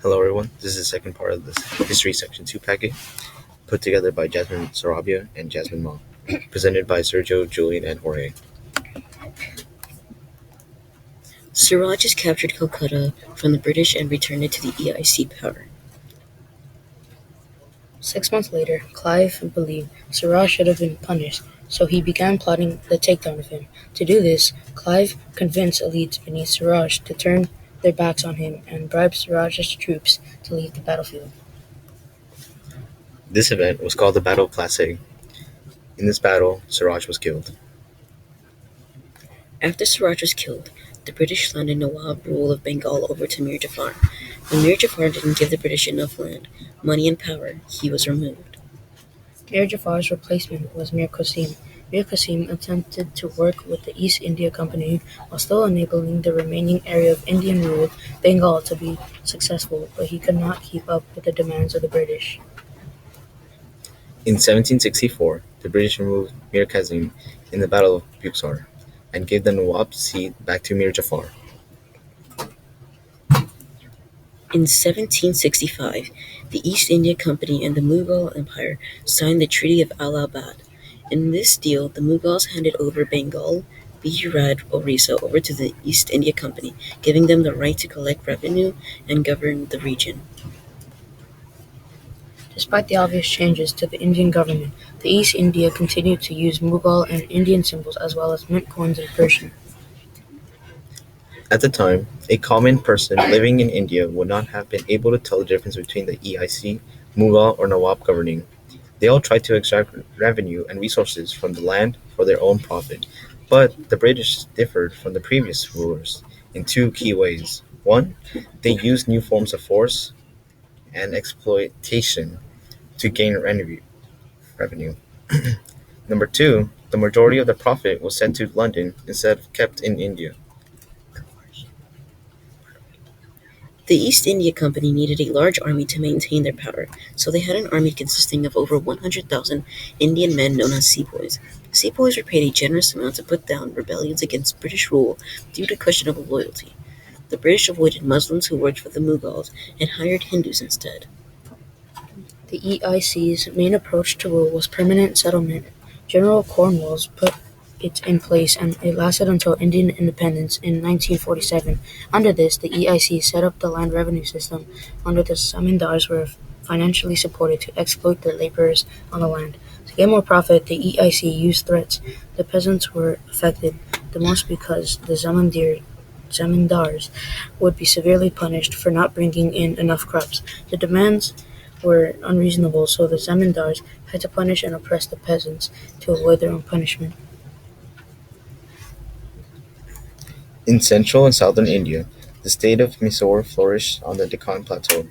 Hello everyone, this is the second part of this History Section 2 packet, put together by Jasmine Sarabia and Jasmine Ma, presented by Sergio, Julian, and Jorge. Siraj captured Calcutta from the British and returned it to the EIC power. 6 months later, Clive believed Siraj should have been punished, so he began plotting the takedown of him. To do this, Clive convinced elites beneath Siraj to turn their backs on him and bribed Siraj's troops to leave the battlefield. This event was called the Battle of Plassey. In this battle, Siraj was killed. After Siraj was killed, the British handed Nawab rule of Bengal over to Mir Jafar. When Mir Jafar didn't give the British enough land, money, and power, he was removed. Mir Jafar's replacement was Mir Qasim. Mir Qasim attempted to work with the East India Company while still enabling the remaining area of Indian rule, Bengal, to be successful, but he could not keep up with the demands of the British. In 1764, the British removed Mir Kazim in the Battle of Buxar and gave the Nawab seat back to Mir Jafar. In 1765, the East India Company and the Mughal Empire signed the Treaty of Allahabad. In this deal, the Mughals handed over Bengal, Gujarat, Orissa over to the East India Company, giving them the right to collect revenue and govern the region. Despite the obvious changes to the Indian government, the East India continued to use Mughal and Indian symbols as well as mint coins in Persian. At the time, a common person living in India would not have been able to tell the difference between the EIC, Mughal, or Nawab governing. They all tried to extract revenue and resources from the land for their own profit, but the British differed from the previous rulers in two key ways. One, they used new forms of force and exploitation to gain revenue. Number two, the majority of the profit was sent to London instead of kept in India. The East India Company needed a large army to maintain their power, so they had an army consisting of over 100,000 Indian men known as sepoys. Sepoys were paid a generous amount to put down rebellions against British rule due to questionable loyalty. The British avoided Muslims who worked for the Mughals and hired Hindus instead. The EIC's main approach to rule was permanent settlement. General Cornwallis put it in place, and it lasted until Indian independence in 1947. Under this, the EIC set up the land revenue system, under the zamindars were financially supported to exploit the laborers on the land. To get more profit, the EIC used threats. The peasants were affected the most because the zamindars would be severely punished for not bringing in enough crops. The demands were unreasonable, so the zamindars had to punish and oppress the peasants to avoid their own punishment. In central and southern India, the state of Mysore flourished on the Deccan Plateau.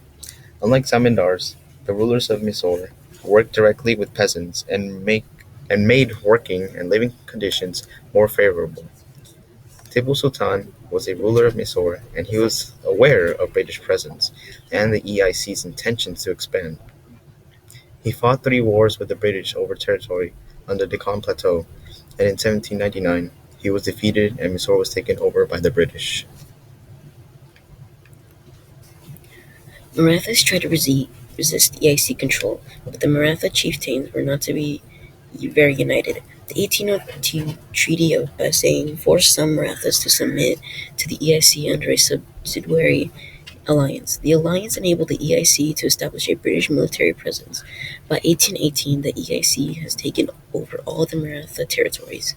Unlike zamindars, the rulers of Mysore worked directly with peasants and made working and living conditions more favorable. Tipu Sultan was a ruler of Mysore, and he was aware of British presence and the EIC's intentions to expand. He fought 3 wars with the British over territory on the Deccan Plateau, and in 1799 he was defeated and Mysore was taken over by the British. Marathas tried to resist EIC control, but the Maratha chieftains were not to be very united. The 1802 Treaty of Bassein forced some Marathas to submit to the EIC under a subsidiary alliance. The alliance enabled the EIC to establish a British military presence. By 1818, the EIC has taken over all the Maratha territories.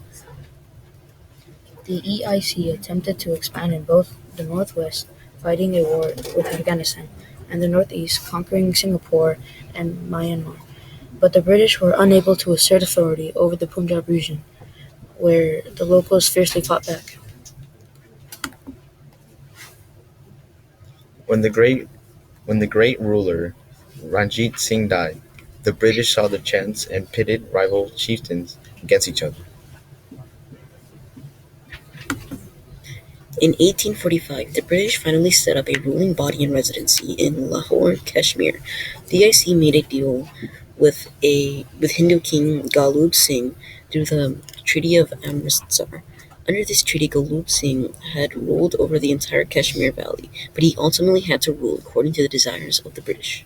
The EIC attempted to expand in both the northwest, fighting a war with Afghanistan, and the northeast, conquering Singapore and Myanmar. But the British were unable to assert authority over the Punjab region, where the locals fiercely fought back. When the great ruler Ranjit Singh died, the British saw the chance and pitted rival chieftains against each other. In 1845, the British finally set up a ruling body in residency in Lahore, Kashmir. The EIC made a deal with Hindu king Ghalib Singh through the Treaty of Amritsar. Under this treaty, Galut Singh had ruled over the entire Kashmir Valley, but he ultimately had to rule according to the desires of the British.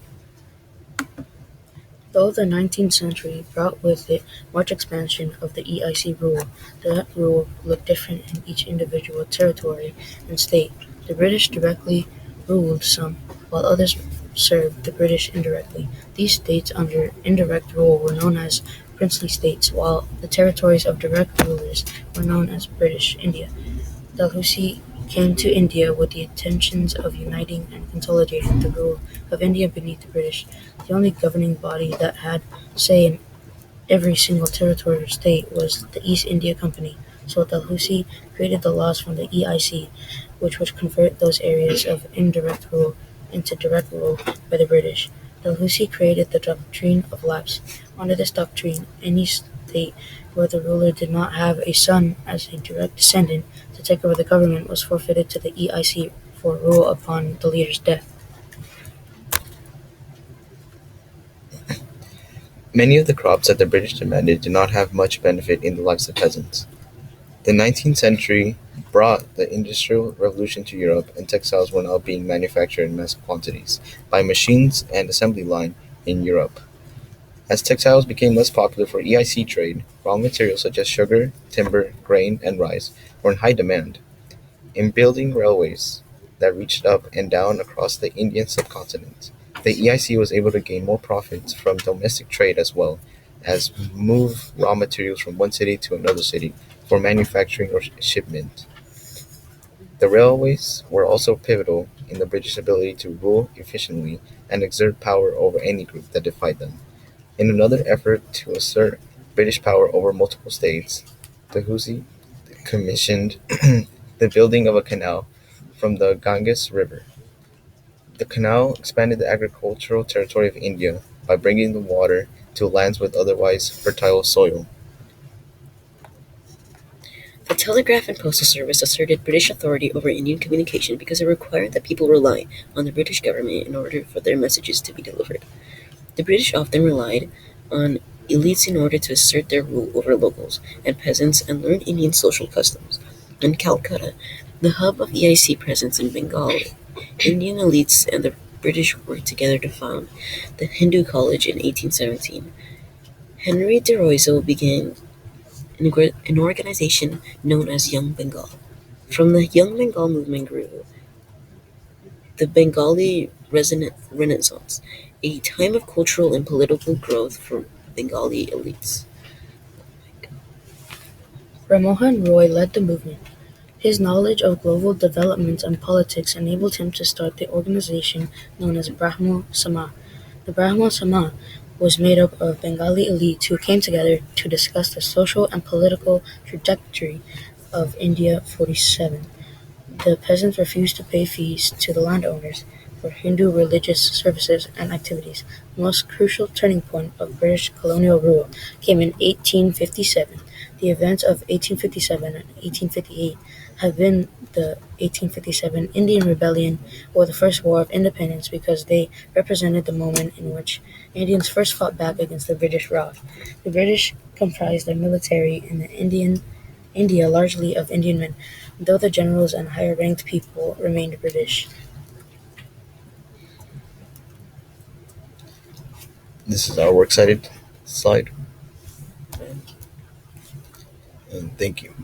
Though the 19th century brought with it much expansion of the EIC rule, that rule looked different in each individual territory and state. The British directly ruled some, while others served the British indirectly. These states under indirect rule were known as princely states, while the territories of direct rulers were known as British India. Dalhousie came to India with the intentions of uniting and consolidating the rule of India beneath the British. The only governing body that had say in every single territory or state was the East India Company, so Dalhousie created the laws from the EIC, which would convert those areas of indirect rule into direct rule by the British. Dalhousie created the doctrine of lapse. Under this doctrine, any state where the ruler did not have a son as a direct descendant to take over the government was forfeited to the EIC for rule upon the leader's death. Many of the crops that the British demanded did not have much benefit in the lives of peasants. The 19th century brought the Industrial Revolution to Europe, and textiles were now being manufactured in massive quantities by machines and assembly line in Europe. As textiles became less popular for EIC trade, raw materials such as sugar, timber, grain, and rice were in high demand. In building railways that reached up and down across the Indian subcontinent, the EIC was able to gain more profits from domestic trade as well as move raw materials from one city to another city for manufacturing or shipment. The railways were also pivotal in the British ability to rule efficiently and exert power over any group that defied them. In another effort to assert British power over multiple states, Dalhousie commissioned the building of a canal from the Ganges River. The canal expanded the agricultural territory of India by bringing the water to lands with otherwise fertile soil. The Telegraph and Postal Service asserted British authority over Indian communication because it required that people rely on the British government in order for their messages to be delivered. The British often relied on elites in order to assert their rule over locals and peasants and learn Indian social customs. In Calcutta, the hub of EIC presence in Bengal, Indian elites and the British worked together to found the Hindu College in 1817. Henry de Roisseau began an organization known as Young Bengal. From the Young Bengal movement grew the Bengali Renaissance, a time of cultural and political growth for Bengali elites. Ramohan Roy led the movement. His knowledge of global developments and politics enabled him to start the organization known as Brahmo Samaj. The Brahmo Samaj was made up of Bengali elites who came together to discuss the social and political trajectory of India 47. The peasants refused to pay fees to the landowners for Hindu religious services and activities. The most crucial turning point of British colonial rule came in 1857. The events of 1857 and 1858 have been the 1857 Indian Rebellion or the First War of Independence because they represented the moment in which Indians first fought back against the British Raj. The British comprised their military in the India largely of Indian men, though the generals and higher-ranked people remained British. This is our works cited slide, and thank you.